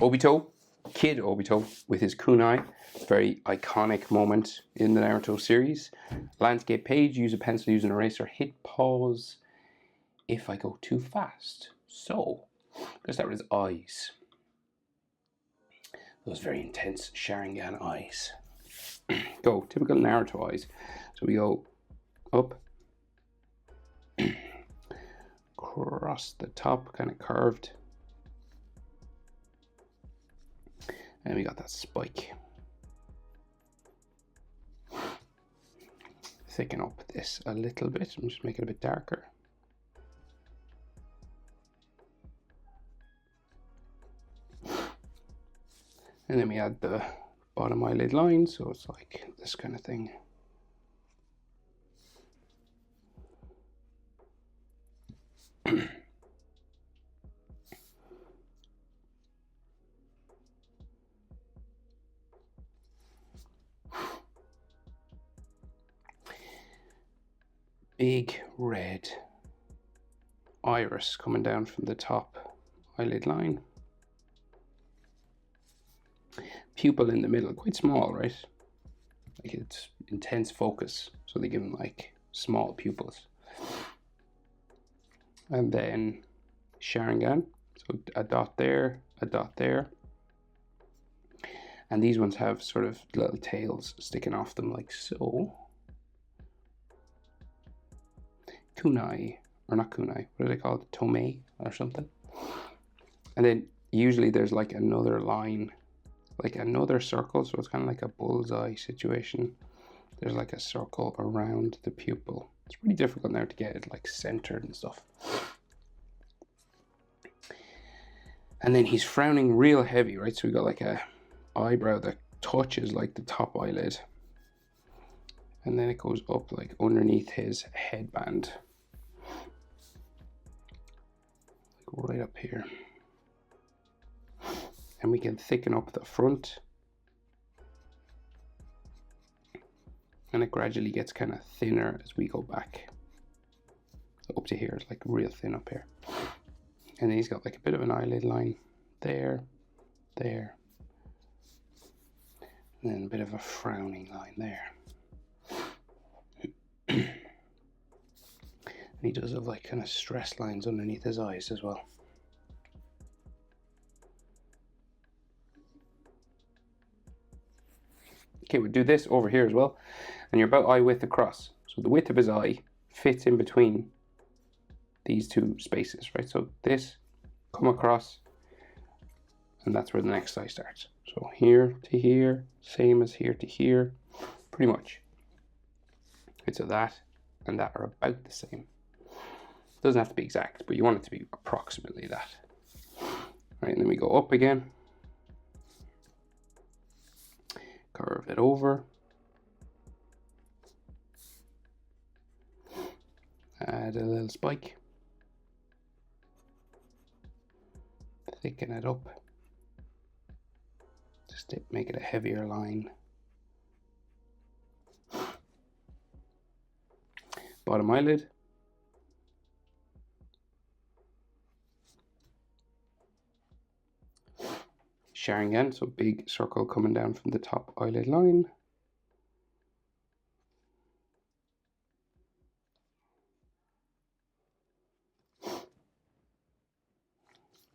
Obito, Kid Obito, with his kunai. Very iconic moment in the Naruto series. Landscape page, use a pencil, use an eraser, hit pause if I go too fast. So, let's start with his eyes. Those very intense Sharingan eyes. Go, typical Naruto eyes. So we go up, across the top, kind of curved. And we got that spike. Thicken up this a little bit and just make it a bit darker. And then we add the bottom eyelid line, so it's like this kind of thing. Big red iris coming down from the top eyelid line. Pupil in the middle, quite small, right? Like it's intense focus, so they give them like small pupils. And then Sharingan, so a dot there, a dot there. And these ones have sort of little tails sticking off them like so. Kunai, or not kunai, what are they called? Tomei or something. And then usually there's like another line, like another circle, so it's kind of like a bullseye situation. There's like a circle around the pupil. It's pretty difficult now to get it like centered and stuff. And then he's frowning real heavy, right? So we got like a eyebrow that touches like the top eyelid. And then it goes up like underneath his headband. Like right up here. And we can thicken up the front. And it gradually gets kind of thinner as we go back. So up to here, it's like real thin up here. And then he's got like a bit of an eyelid line there, there. And then a bit of a frowning line there. And he does have like kind of stress lines underneath his eyes as well. Okay, we'll do this over here as well. And you're about eye width across. So the width of his eye fits in between these two spaces, right? So this, come across, and that's where the next eye starts. So here to here, same as here to here, pretty much. Okay, so that and that are about the same. Doesn't have to be exact, but you want it to be approximately that. Right, and then we go up again. Curve it over. Add a little spike. Thicken it up. Just to make it a heavier line. Bottom eyelid. Sharingan, so big circle coming down from the top eyelid line.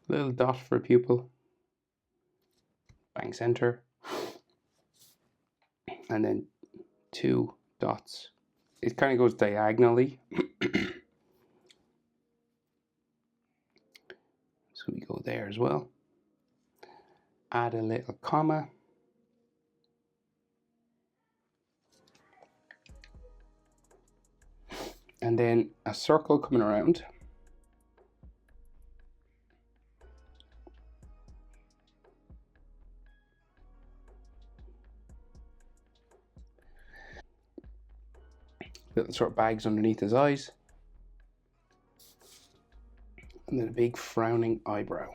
Little dot for a pupil. Bang center. And then 2 dots. It kind of goes diagonally. So we go there as well. Add a little comma. And then a circle coming around. Little sort of bags underneath his eyes. And then a big frowning eyebrow.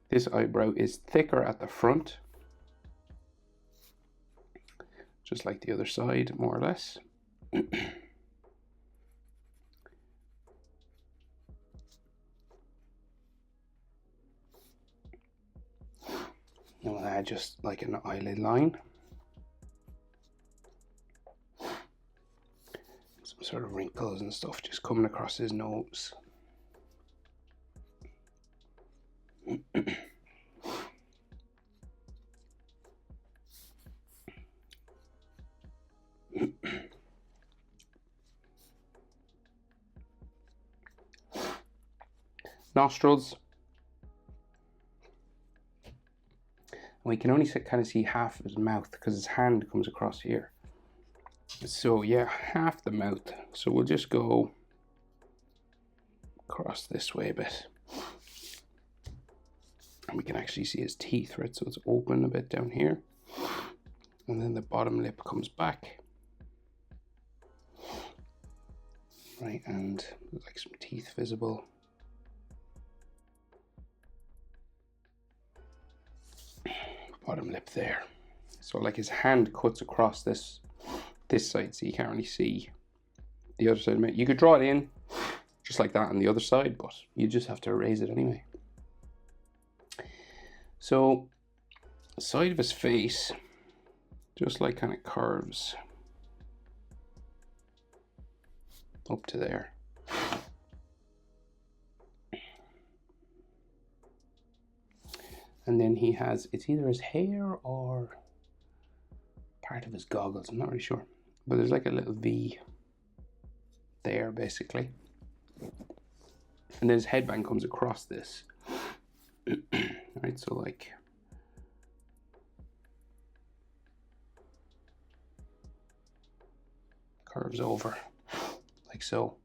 This eyebrow is thicker at the front, just like the other side, more or less. And we'll add just like an eyelid line. Some sort of wrinkles and stuff just coming across his nose. Nostrils. We can only kind of see half of his mouth because his hand comes across here. So yeah, half the mouth. So we'll just go across this way a bit. And we can actually see his teeth, right? So it's open a bit down here. And then the bottom lip comes back. Right, and there's like some teeth visible. Bottom lip there. So like his hand cuts across this side, so you can't really see the other side. You could draw it in just like that on the other side, but you just have to erase it anyway. So the side of his face just like kind of curves up to there. And then he has, it's either his hair or part of his goggles, I'm not really sure. But there's like a little V there, basically. And then his headband comes across this. Right, so like, curves over, like so.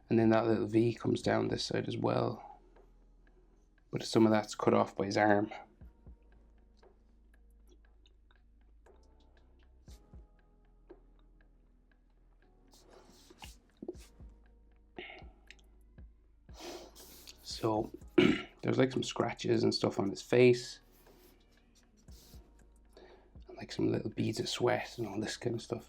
And then that little V comes down this side as well. But some of that's cut off by his arm. So there's like some scratches and stuff on his face. And like some little beads of sweat and all this kind of stuff.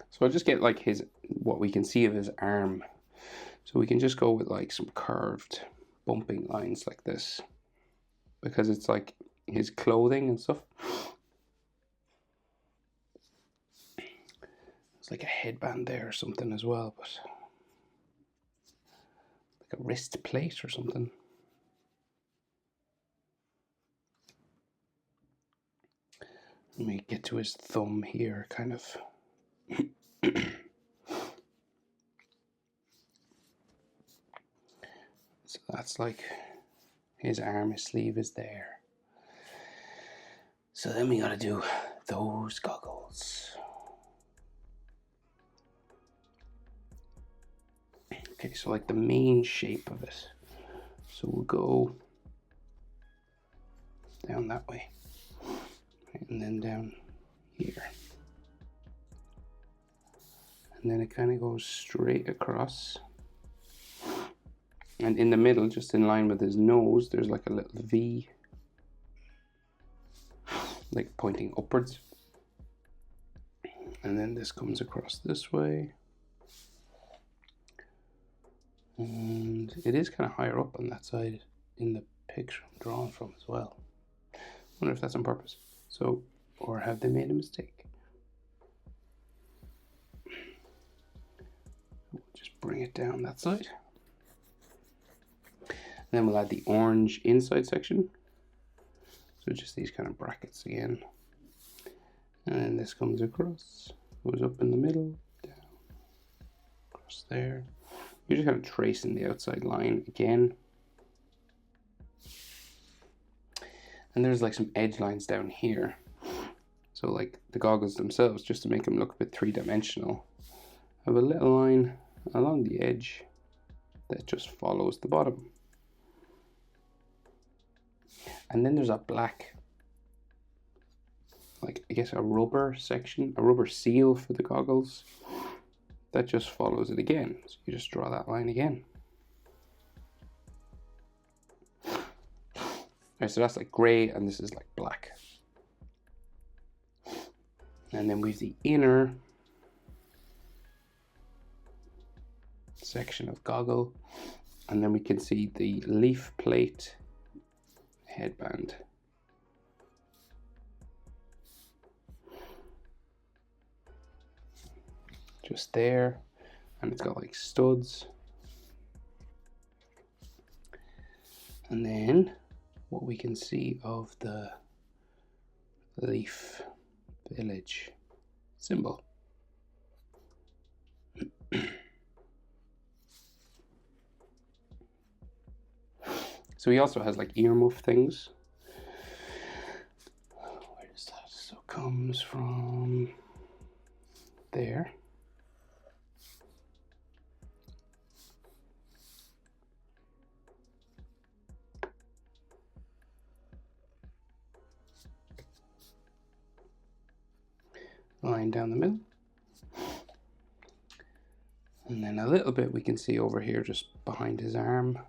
So I'll just get like what we can see of his arm. So we can just go with like some curved bumping lines like this, because it's like his clothing and stuff. It's like a headband there or something as well, but like a wrist plate or something. Let me get to his thumb here, kind of. So that's like his arm, his sleeve is there. So then we gotta do those goggles. Okay, so like the main shape of it. So we'll go down that way. And then down here. And then it kind of goes straight across. And in the middle, just in line with his nose, there's like a little V, like pointing upwards. And then this comes across this way. And it is kind of higher up on that side in the picture I'm drawn from as well. I wonder if that's on purpose. So, or have they made a mistake? We'll just bring it down that side. Then we'll add the orange inside section. So just these kind of brackets again. And then this comes across, goes up in the middle, down, across there. You're just kind of tracing the outside line again. And there's like some edge lines down here. So like the goggles themselves, just to make them look a bit three-dimensional, have a little line along the edge that just follows the bottom. And then there's a black, like I guess a rubber section, a rubber seal for the goggles that just follows it again. So you just draw that line again. Right, so that's like gray and this is like black. And then we have the inner section of goggle, and then we can see the leaf plate headband. Just there, and it's got like studs. And then what we can see of the leaf village symbol. So he also has like earmuff things. Where is that? So it comes from there. Line down the middle. And then a little bit we can see over here just behind his arm.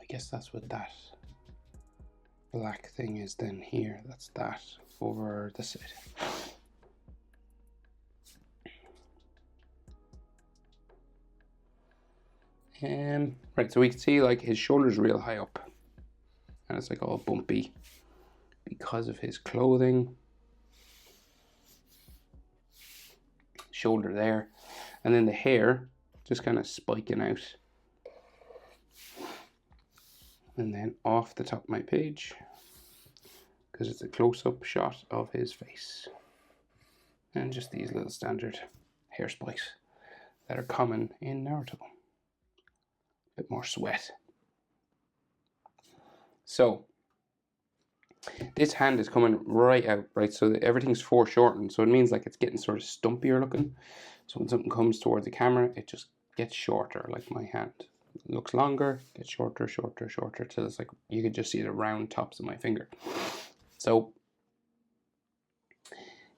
I guess that's what that black thing is then here. That's that over the side. Right, so we can see like his shoulders real high up. And it's like all bumpy because of his clothing. Shoulder there. And then the hair just kind of spiking out. And then off the top of my page, because it's a close-up shot of his face. And just these little standard hair spikes that are common in Naruto. A bit more sweat. So this hand is coming right out, right? So everything's foreshortened, so it means like it's getting sort of stumpier looking. So when something comes towards the camera, it just gets shorter, like my hand. It looks longer, gets shorter, shorter, shorter, till it's like you could just see the round tops of my finger. So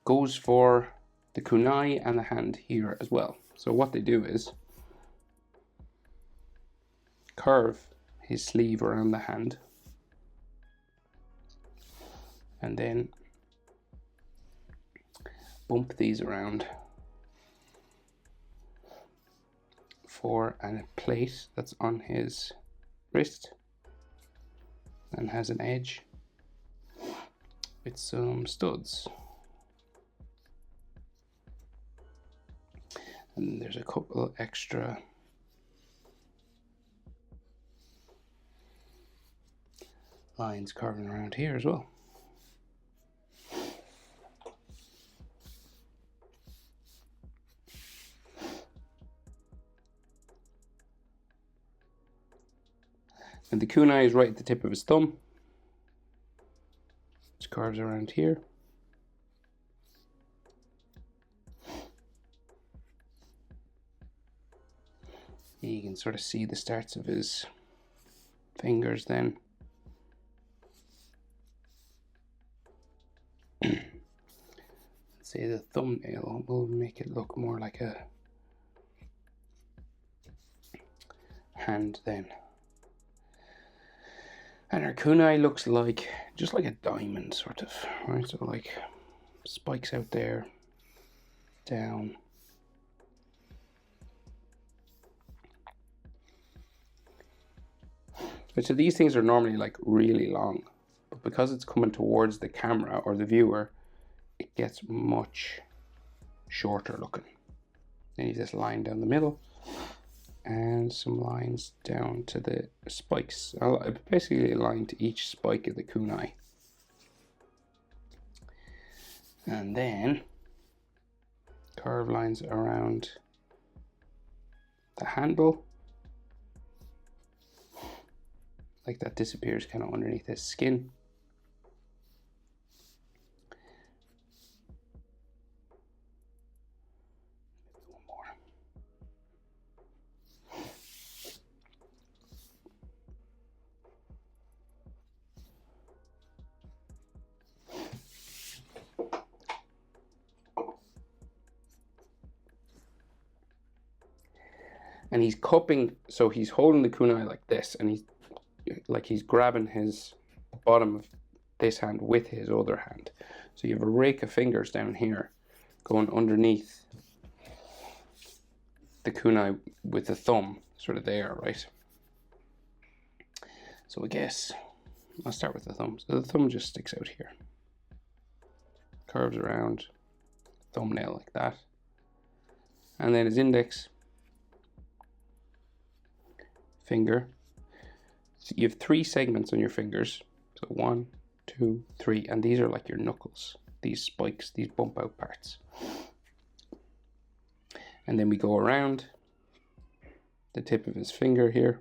goes for the kunai and the hand here as well. So what they do is curve his sleeve around the hand, and then bump these around for a plate that's on his wrist and has an edge with some studs. And there's a couple extra lines carving around here as well. And the kunai is right at the tip of his thumb, which carves around here. You can sort of see the starts of his fingers then. Say the thumbnail will make it look more like a hand then. And our kunai looks like just like a diamond sort of, right? So like spikes out there, down. So these things are normally like really long, but because it's coming towards the camera or the viewer, it gets much shorter looking. Then you have this line down the middle and some lines down to the spikes. Basically a line to each spike of the kunai. And then curve lines around the handle. Like that disappears kind of underneath his skin. One more. And he's cupping, so he's holding the kunai like this, and he's grabbing his bottom of this hand with his other hand. So you have a rake of fingers down here going underneath the kunai with the thumb sort of there, right? So I guess I'll start with the thumb. So the thumb just sticks out here, curves around, thumbnail like that, and then his index finger. So you have 3 segments on your fingers. So 1, 2, 3, and these are like your knuckles, these spikes, these bump out parts. And then we go around the tip of his finger here.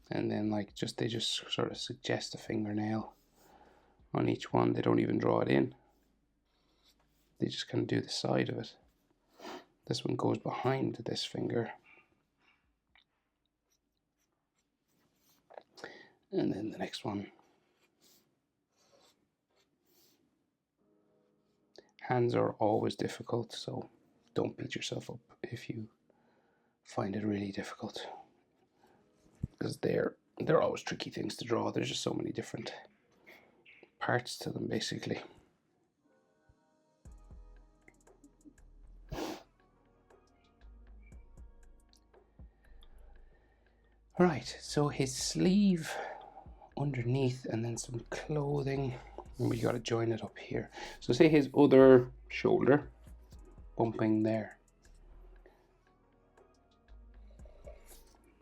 And then like they just sort of suggest a fingernail on each one. They don't even draw it in. They just kind of do the side of it. This one goes behind this finger. And then the next one. Hands are always difficult, so don't beat yourself up if you find it really difficult, because they're always tricky things to draw. There's just so many different parts to them, basically. Right, so his sleeve underneath, and then some clothing, and we got to join it up here. So say his other shoulder bumping there,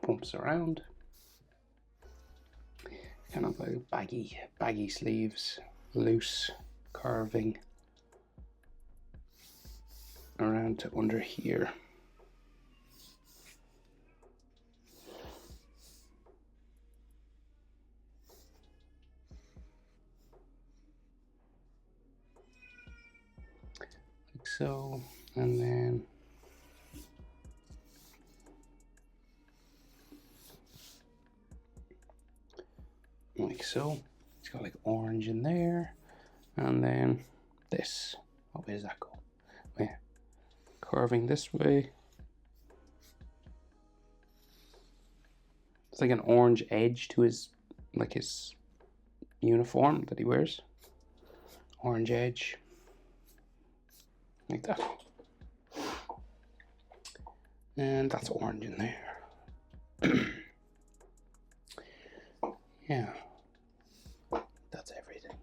bumps around, kind of like baggy sleeves, loose carving around to under here. Like so, and then like so. It's got like orange in there, and then this. Oh, where does that go? Oh, yeah. Carving this way. It's like an orange edge to his uniform that he wears. Orange edge. Like that. And that's orange in there. Yeah. That's everything.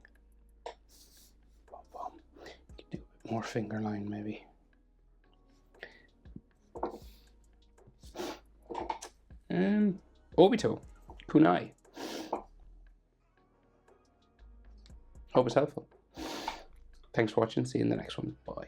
Bum, bum. You can do a bit more finger line maybe. Obito Kunai. Hope it's helpful. Thanks for watching. See you in the next one. Bye.